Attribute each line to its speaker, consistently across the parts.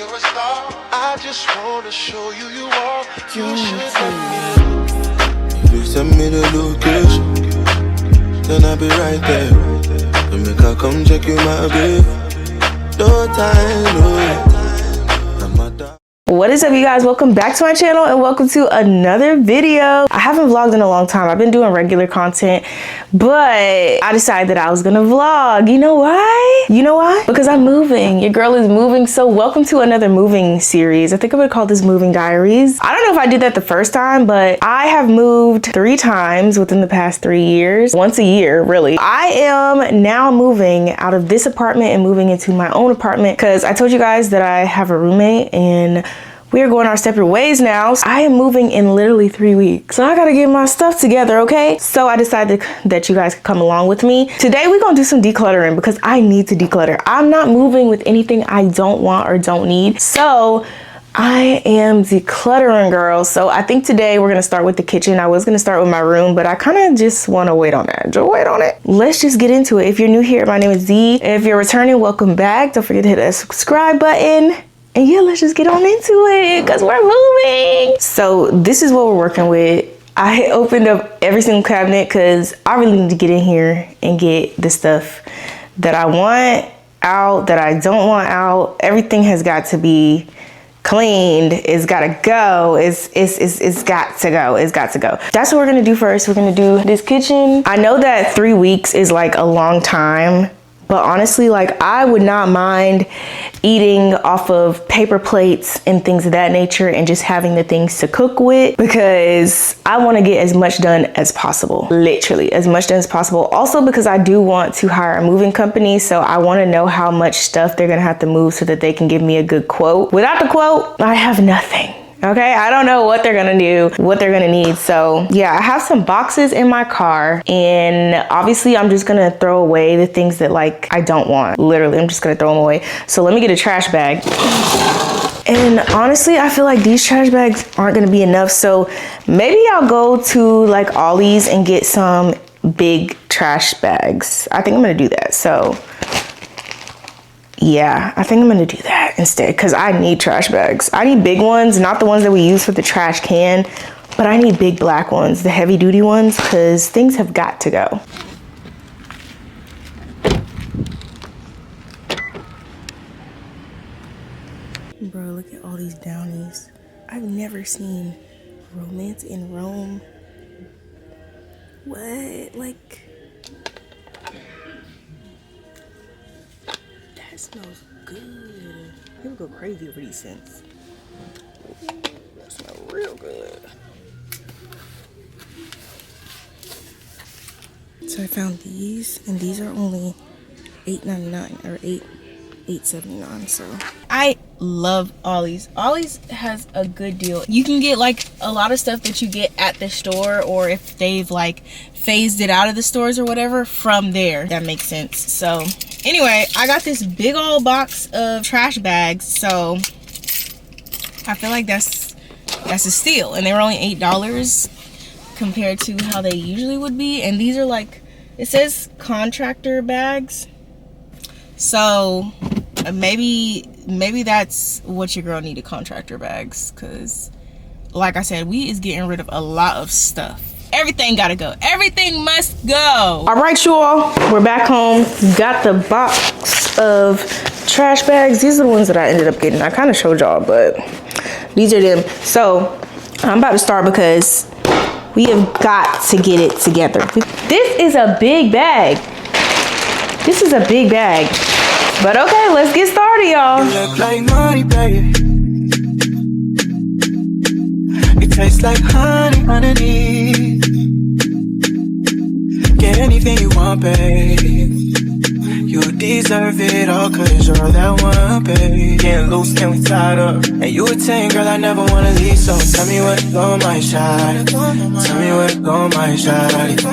Speaker 1: you're a star. I just wanna show you you are. You should let me. If you send me the location, then I'll be right there. So make I come check you, my babe. No time, no.
Speaker 2: What is up, you guys? Welcome back to my channel and welcome to another video. I haven't vlogged in a long time. I've been doing regular content, but I decided that I was gonna vlog. You know why? You know why? Because I'm moving. Your girl is moving. So welcome to another moving series. I think I'm gonna call this Moving Diaries. I don't know if I did that the first time, but I have moved 3 times within the past 3 years. Once a year, really. I am now moving out of this apartment and moving into my own apartment because I told you guys that I have a roommate and we are going our separate ways now. I am moving in literally 3 weeks. So I gotta get my stuff together, okay? So I decided that you guys could come along with me. Today we're gonna do some decluttering because I need to declutter. I'm not moving with anything I don't want or don't need. So I am decluttering, girl. So I think today we're gonna start with the kitchen. I was gonna start with my room, but I kind of just wanna wait on that. Just wait on it. Let's just get into it. If you're new here, my name is Z. If you're returning, welcome back. Don't forget to hit that subscribe button. And yeah, let's just get on into it because we're moving. So this is what we're working with. I opened up every single cabinet because I really need to get in here and get the stuff that I want out, that I don't want out. Everything has got to be cleaned. It's gotta go. It's got to go. It's got to go. That's what we're gonna do first. We're gonna do this kitchen. I know that 3 weeks is like a long time, but honestly, like I would not mind eating off of paper plates and things of that nature and just having the things to cook with because I want to get as much done as possible. Literally as much done as possible. Also because I do want to hire a moving company, so I want to know how much stuff they're gonna have to move so that they can give me a good quote. Without the quote, I have nothing. Okay, I don't know what they're gonna do, what they're gonna need. So yeah, I have some boxes in my car and obviously I'm just gonna throw away the things that like I don't want. Literally, I'm just gonna throw them away. So let me get a trash bag. And honestly, I feel like these trash bags aren't gonna be enough. So maybe I'll go to like Ollie's and get some big trash bags. I think I'm gonna do that. So yeah, I think I'm gonna do that instead because I need trash bags. I need big ones, not the ones that we use for the trash can, but I need big black ones, the heavy duty ones, because things have got to go. Bro, look at all these Downies. I've never seen Romance in Rome. What? Like, that smells good. People go crazy over these scents. That smells real good. So I found these, and these are only $8.99 or $8.79. So I love Ollie's. Ollie's has a good deal. You can get like a lot of stuff that you get at the store, or if they've like phased it out of the stores or whatever, from there. That makes sense. So anyway, I got this big old box of trash bags, so I feel like that's a steal. And they were only $8 compared to how they usually would be. And these are like, it says contractor bags, so maybe that's what your girl needed, contractor bags, because like I said, we is getting rid of a lot of stuff. Everything gotta go. Everything must go. All right, y'all, we're back home. Got the box of trash bags. These are the ones that I ended up getting. I kind of showed y'all, but these are them. So I'm about to start because we have got to get it together. This is a big bag. This is a big bag. But okay, let's get started, y'all.
Speaker 1: You look like money, baby. It tastes like honey underneath. Get anything you want, babe. You deserve it all, cause you're that one, baby. Getting loose, can we tied up? And you a 10, girl, I never wanna leave. So tell me where to go, my shawty. Tell me where to go, my shawty.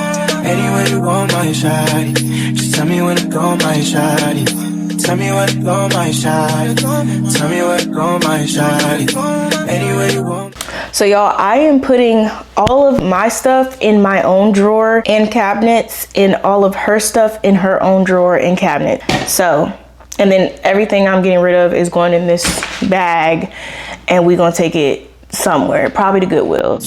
Speaker 1: Anywhere you go, my shawty. Just tell me where to go, my shawty. Tell me where to go, my shawty. Tell me where to go, my shawty. Anywhere you want.
Speaker 2: So y'all, I am putting all of my stuff in my own drawer and cabinets, and all of her stuff in her own drawer and cabinet. So And then everything I'm getting rid of is going in this bag, and we're gonna take it somewhere, probably to Goodwill.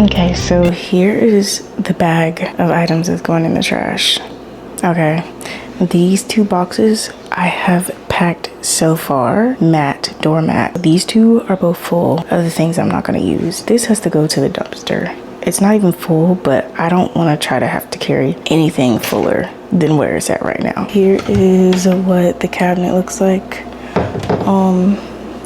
Speaker 2: Okay, so here is the bag of items that's going in the trash. Okay, these 2 boxes I have packed so far. Doormat. These 2 are both full of the things I'm not gonna use. This has to go to the dumpster. It's not even full, but I don't wanna try to have to carry anything fuller than where it's at right now. Here is what the cabinet looks like.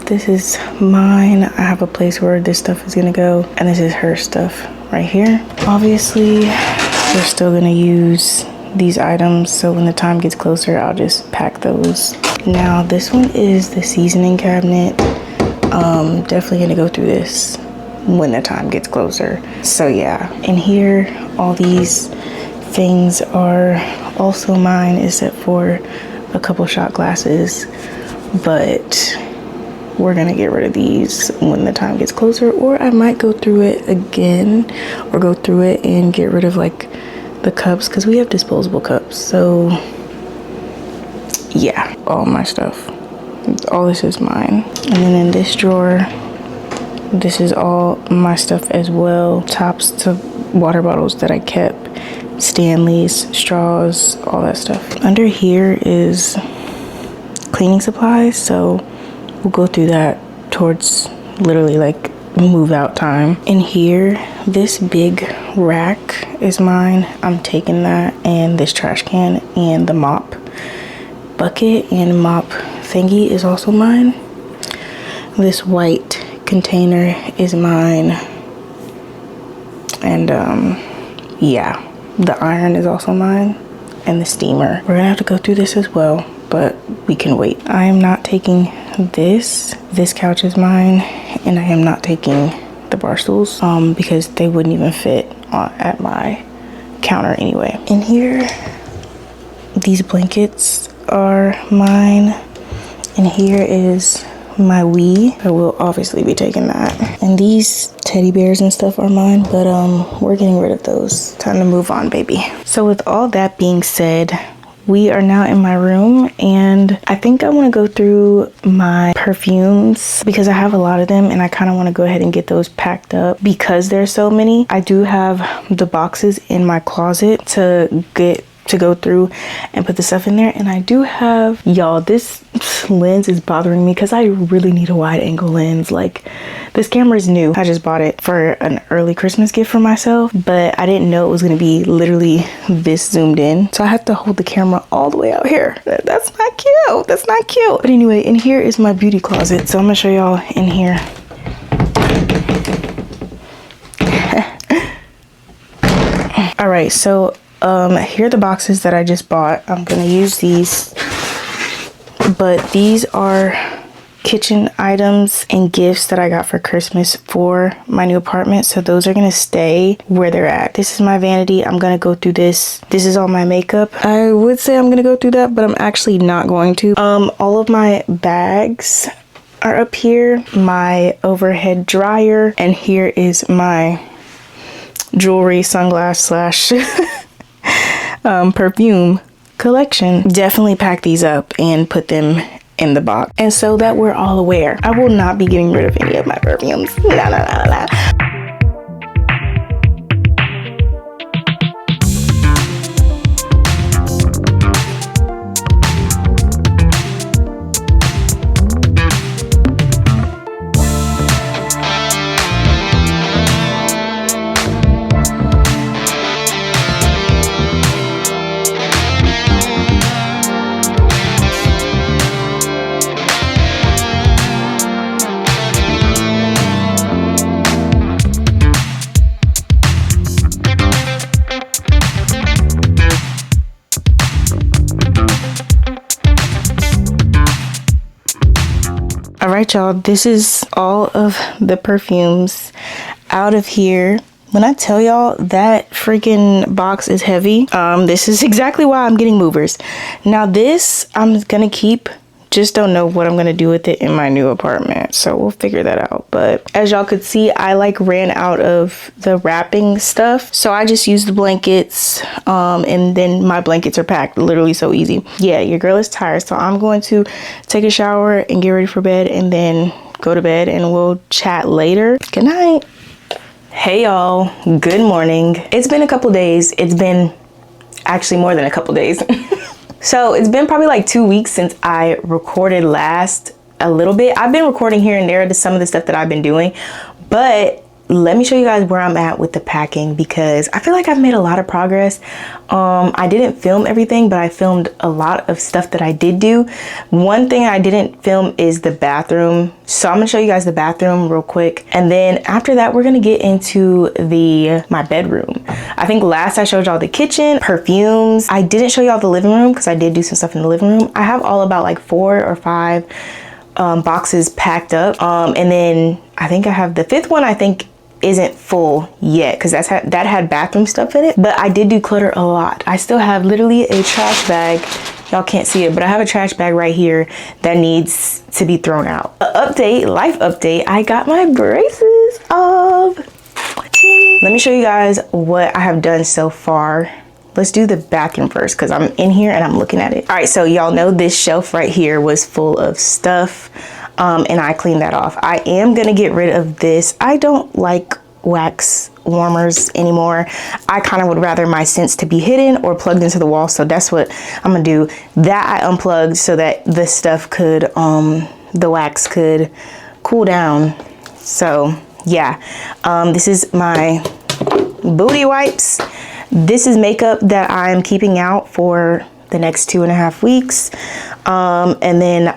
Speaker 2: This is mine. I have a place where this stuff is gonna go, and this is her stuff right here. Obviously, we're still gonna use these items, so when the time gets closer, I'll just pack those. Now, this one is the seasoning cabinet. Definitely gonna go through this when the time gets closer. So yeah, in here, all these things are also mine, except for a couple shot glasses, but we're gonna get rid of these when the time gets closer, or I might go through it again, or go through it and get rid of like the cups, because we have disposable cups. So yeah, all my stuff, all this is mine. And then in this drawer, this is all my stuff as well. Tops to water bottles that I kept, Stanley's, straws, all that stuff. Under here is cleaning supplies, so we'll go through that towards literally like move out time. In here, this big rack is mine. I'm taking that, and this trash can and the mop bucket and mop thingy is also mine. This white container is mine, and yeah, the iron is also mine, and the steamer. We're gonna have to go through this as well, but we can wait. I am not taking this couch is mine, and I am not taking the bar stools because they wouldn't even fit at my counter anyway. In here, these blankets are mine, and here is my Wii. I will obviously be taking that. And these teddy bears and stuff are mine, but we're getting rid of those. Time to move on, baby. So with all that being said, we are now in my room, and I think I want to go through my perfumes because I have a lot of them, and I kind of want to go ahead and get those packed up because there's so many. I do have the boxes in my closet to go through and put the stuff in there, and I do have, y'all, this lens is bothering me because I really need a wide angle lens. Like, this camera is new. I just bought it for an early Christmas gift for myself, but I didn't know it was going to be literally this zoomed in, so I have to hold the camera all the way out here. That's not cute. That's not cute. But anyway, in here is my beauty closet, so I'm gonna show y'all in here. All right, so here are the boxes that I just bought. I'm gonna use these, but these are kitchen items and gifts that I got for Christmas for my new apartment, so those are gonna stay where they're at. This is my vanity. I'm gonna go through this. This is all my makeup. I would say I'm gonna go through that, but I'm actually not going to. All of my bags are up here, my overhead dryer, and here is my jewelry, sunglass slash perfume collection. Definitely pack these up and put them in the box, and so that we're all aware, I will not be getting rid of any of my perfumes. No. right, y'all, this is all of the perfumes out of here. When I tell y'all that freaking box is heavy, this is exactly why I'm getting movers. Now this I'm gonna keep, just don't know what I'm gonna do with it in my new apartment, so we'll figure that out. But as y'all could see, I like ran out of the wrapping stuff, so I just used the blankets, and then my blankets are packed, literally so easy. Yeah, your girl is tired, so I'm going to take a shower and get ready for bed and then go to bed, and we'll chat later. Good night. Hey y'all, good morning. It's been a couple days. It's been actually more than a couple days. So it's been probably like 2 weeks since I recorded last a little bit. I've been recording here and there to some of the stuff that I've been doing, but let me show you guys where I'm at with the packing, because I feel like I've made a lot of progress. I didn't film everything, but I filmed a lot of stuff that I did do. One thing I didn't film is the bathroom. So I'm gonna show you guys the bathroom real quick. And then after that, we're gonna get into my bedroom. I think last I showed y'all the kitchen, perfumes. I didn't show y'all the living room because I did do some stuff in the living room. I have all about like 4 or 5 boxes packed up. And then I think I have the 5th one, I think isn't full yet because that had bathroom stuff in it, but I did declutter a lot. I still have literally a trash bag. Y'all can't see it, but I have a trash bag right here that needs to be thrown out. Life update, I got my braces off. Let me show you guys what I have done so far. Let's do the bathroom first because I'm in here and I'm looking at it. All right, so y'all know this shelf right here was full of stuff. And I cleaned that off. I am gonna get rid of this. I don't like wax warmers anymore. I kind of would rather my scents to be hidden or plugged into the wall. So that's what I'm gonna do. That I unplugged so that the stuff could, the wax could cool down. So yeah, this is my booty wipes. This is makeup that I'm keeping out for the next 2.5 weeks. And then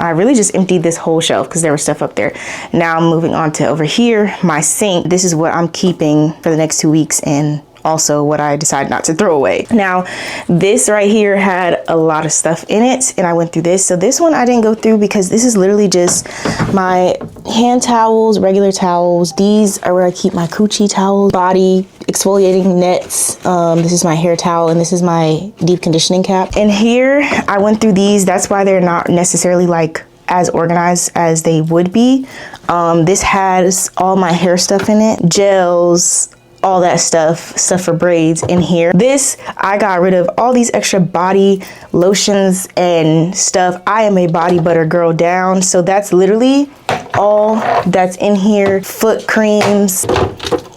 Speaker 2: I really just emptied this whole shelf because there was stuff up there. Now I'm moving on to over here, my sink. This is what I'm keeping for the next 2 weeks and also what I decided not to throw away. Now, this right here had a lot of stuff in it and I went through this. So this one I didn't go through because this is literally just my hand towels, regular towels. These are where I keep my coochie towels, body exfoliating nets. This is my hair towel and this is my deep conditioning cap. And here I went through these. That's why they're not necessarily like as organized as they would be. This has all my hair stuff in it, gels, all that stuff for braids in here. This, I got rid of all these extra body lotions and stuff. I am a body butter girl down. So that's literally all that's in here. Foot creams,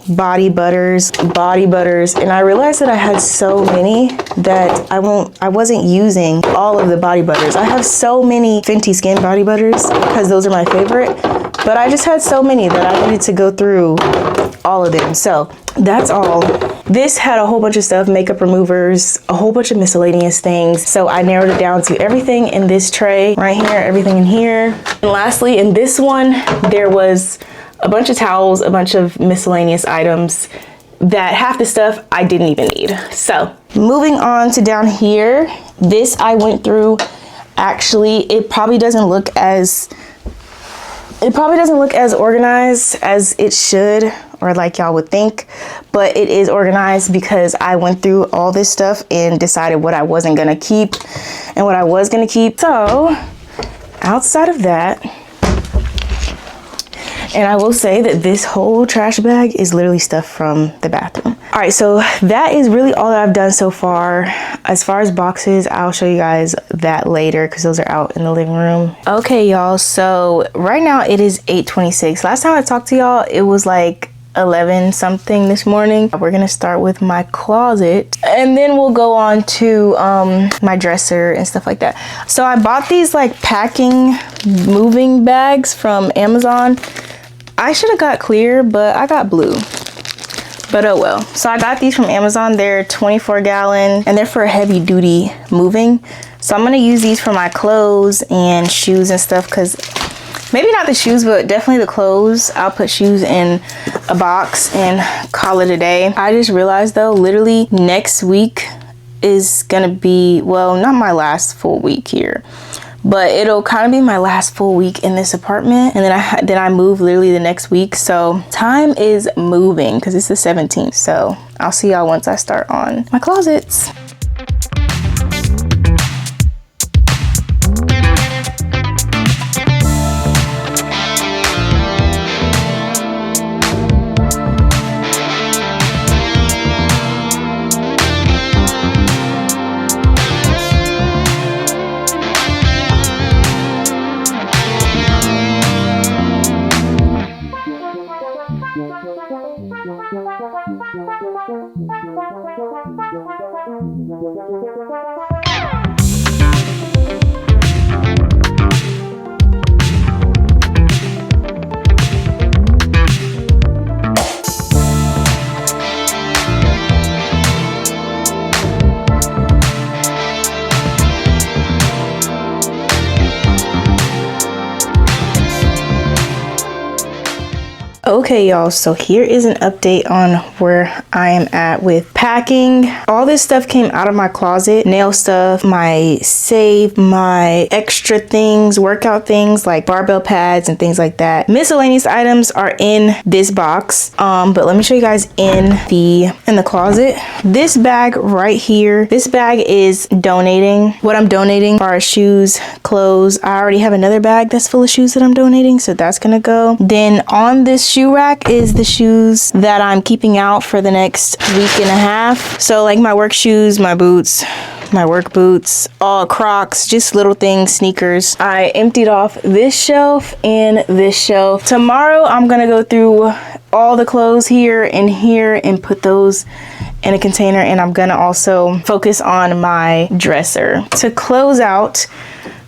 Speaker 2: body butters. And I realized that I had so many that I wasn't using all of the body butters. I have so many Fenty Skin body butters because those are my favorite, but I just had so many that I needed to go through all of them. So that's all. This had a whole bunch of stuff, makeup removers, a whole bunch of miscellaneous things. So I narrowed it down to everything in this tray right here, everything in here. And lastly, in this one, there was a bunch of towels, a bunch of miscellaneous items that half the stuff I didn't even need. So moving on to down here, this I went through. Actually, it probably doesn't look as organized as it should, or like y'all would think, but it is organized because I went through all this stuff and decided what I wasn't gonna keep and what I was gonna keep. So outside of that, and I will say that this whole trash bag is literally stuff from the bathroom. All right, so that is really all that I've done so far. As far as boxes, I'll show you guys that later because those are out in the living room. Okay, y'all, so right now it is 8:26. Last time I talked to y'all, it was like 11 something this morning. We're gonna start with my closet and then we'll go on to my dresser and stuff like that. So I bought these like packing moving bags from Amazon. I should have got clear, but I got blue. But oh well. So I got these from Amazon. They're 24 gallon and they're for heavy duty moving. So I'm gonna use these for my clothes and shoes and stuff, because maybe not the shoes, but definitely the clothes. I'll put shoes in a box and call it a day. I just realized though, literally next week is gonna be, well, not my last full week here, but it'll kind of be my last full week in this apartment, and then I move literally the next week. So time is moving because it's the 17th. So I'll see y'all once I start on my closets. Okay, y'all, so here is an update on where I am at with packing. All this stuff came out of my closet. Nail stuff, my safe, my extra things, workout things like barbell pads and things like that. Miscellaneous items are in this box. But let me show you guys in the closet. This bag right here, this bag is donating. What I'm donating are shoes, clothes. I already have another bag that's full of shoes that I'm donating, so that's gonna go. Then on this shoe rack is the shoes that I'm keeping out for the next week and a half. So like my work shoes, my boots, my work boots, all Crocs, just little things, sneakers. I emptied off this shelf and this shelf. Tomorrow I'm gonna go through all the clothes here and put those in a container, and I'm gonna also focus on my dresser. To close out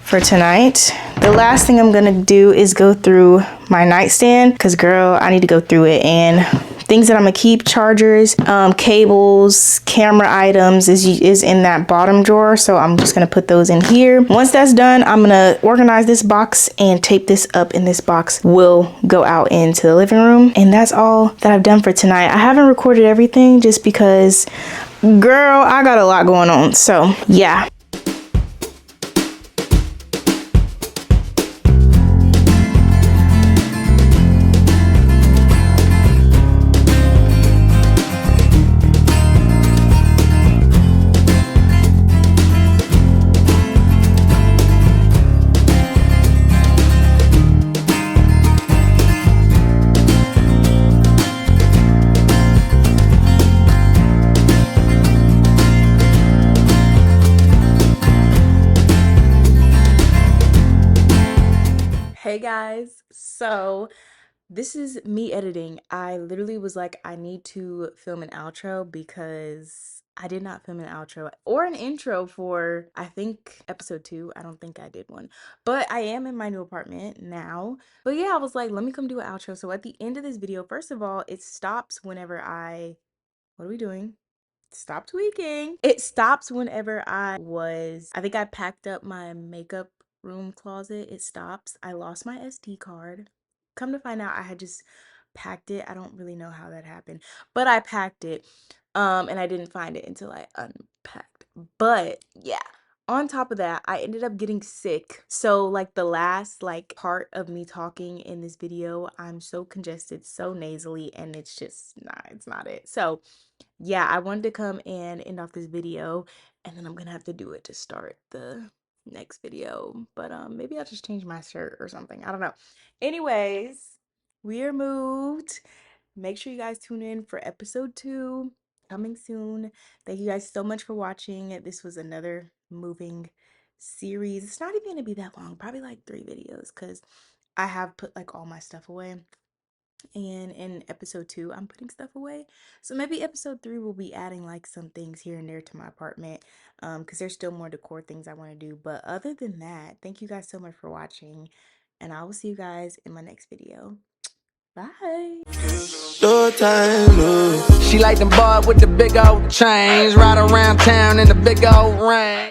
Speaker 2: for tonight, the last thing I'm gonna do is go through my nightstand, because girl, I need to go through it, and things that I'm gonna keep, chargers, cables, camera items is in that bottom drawer, so I'm just gonna put those in here. Once that's done, I'm gonna organize this box and tape this up, and this box will go out into the living room. And that's all that I've done for tonight. I haven't recorded everything just because, girl, I got a lot going on, so yeah. Hey guys, so this is me editing. I literally was like, I need to film an outro because I did not film an outro or an intro for, I think, episode 2. I don't think I did one, but I am in my new apartment now. But yeah, I was like, let me come do an outro. So at the end of this video, first of all, it stops whenever what are we doing? Stop tweaking. It stops whenever I think I packed up my makeup room closet. It stops. I lost my SD card. Come to find out, I had just packed it. I don't really know how that happened, but I packed it. And I didn't find it until I unpacked. But yeah. On top of that, I ended up getting sick. So like the last part of me talking in this video, I'm so congested, so nasally, and it's just it's not it. So yeah, I wanted to come and end off this video, and then I'm gonna have to do it to start the next video. But maybe I'll just change my shirt or something. I don't know. Anyways, we are moved. Make sure you guys tune in for episode 2 coming soon. Thank you guys so much for watching. This was another moving series. It's not even gonna be that long, probably like 3 videos, because I have put like all my stuff away. And in episode 2 I'm putting stuff away, so maybe episode 3 will be adding like some things here and there to my apartment, because there's still more decor things I want to do. But other than that, thank you guys so much for watching, and I will see you guys in my next video. Bye.
Speaker 1: No time, no.
Speaker 3: She like them boy with the big old chains, ride around town in the big old rain.